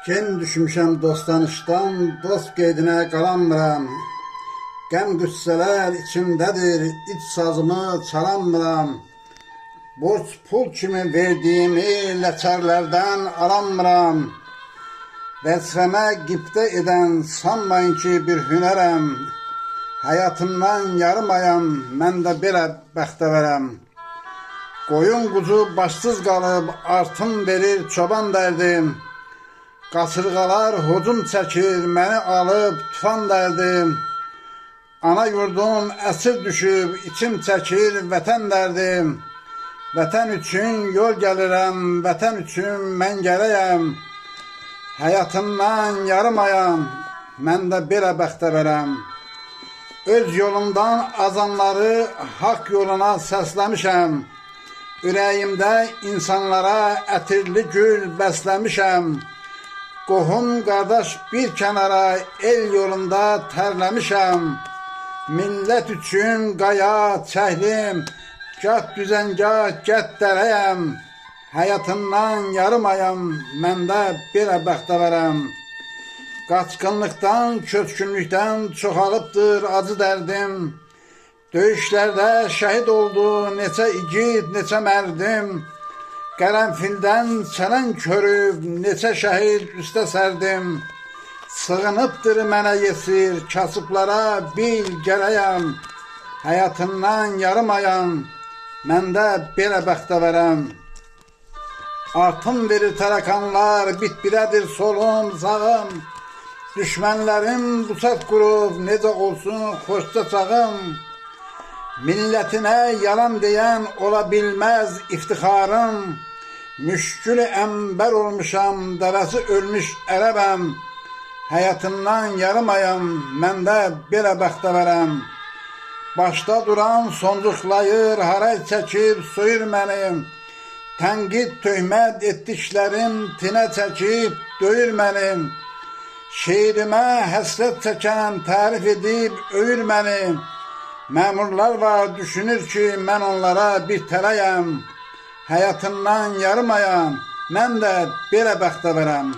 Gen düşmüşəm dostanışdan, dost qeydinə qalanmıram. Qəm qüssələr içimdədir, iç sazımı çalanmıram. Borc pul kimi verdiyimi ləçərlərdən alanmıram. Vəzifəmə qibdə edən sanmayın ki bir hünərəm. Həyatımdan yarımayam, mən də belə bəxtəvərəm. Qoyun quzu başsız qalıb, artım verir çoban dərdim. Qasırğalar hocum çəkir, məni alıb tufan dərdim. Ana yurdum əsir düşüb, içim çəkir vətən dərdim. Vətən üçün yol gəlirəm, vətən üçün mən gələyəm. Həyatımdan yarımayam, mən də belə bəxtəvərəm. Öz yolumdan azanları haqq yoluna səsləmişəm. Ürəyimdə insanlara ətirli gül bəsləmişəm. Qohum qardaş bir kənara el yolunda tərləmişəm. Millət üçün qaya çəkdim, gah düzəngah gət dərəyəm. Həyatımdan yarımayam, mən də belə bəxtəvərəm. Qaçqınlıqdan, köçkünlükdən çoxalıbdır acı dərdim. Döyüşlərdə şəhid oldu neçə igid, neçə mərdim. Qərənfildən çələn körüb, neçə şəhid üstə sərdim. Sığınıbdır mənə yesir, kasıblara bil gələyəm. Həyatımdan yarımayam, mən də belə bəxtəvərəm. Artım verir tərəkanlar, bit-birədir solum, sağım. Düşmənlərim busat qurub, necə olsun xoşca çağım. Millətinə yalan deyən ola bilməz iftixarım. Müşkül əmbər olmuşam, dəvəsi ölmüş ərəbəm. Həyatımdan yarımayam, mən də belə bəxtəvərəm. Başda duran soncuqlayır, haray çəkib soyur mənim. Tənqid töhmət etdiklərim tinə çəkib döyür mənim. Şeirimə həsrət çəkən tərif edib öyür mənim. Məmurlar var düşünür ki mən onlara bir tələyəm. Həyatımdan yarımayam, mən də belə bəxtəvərəm.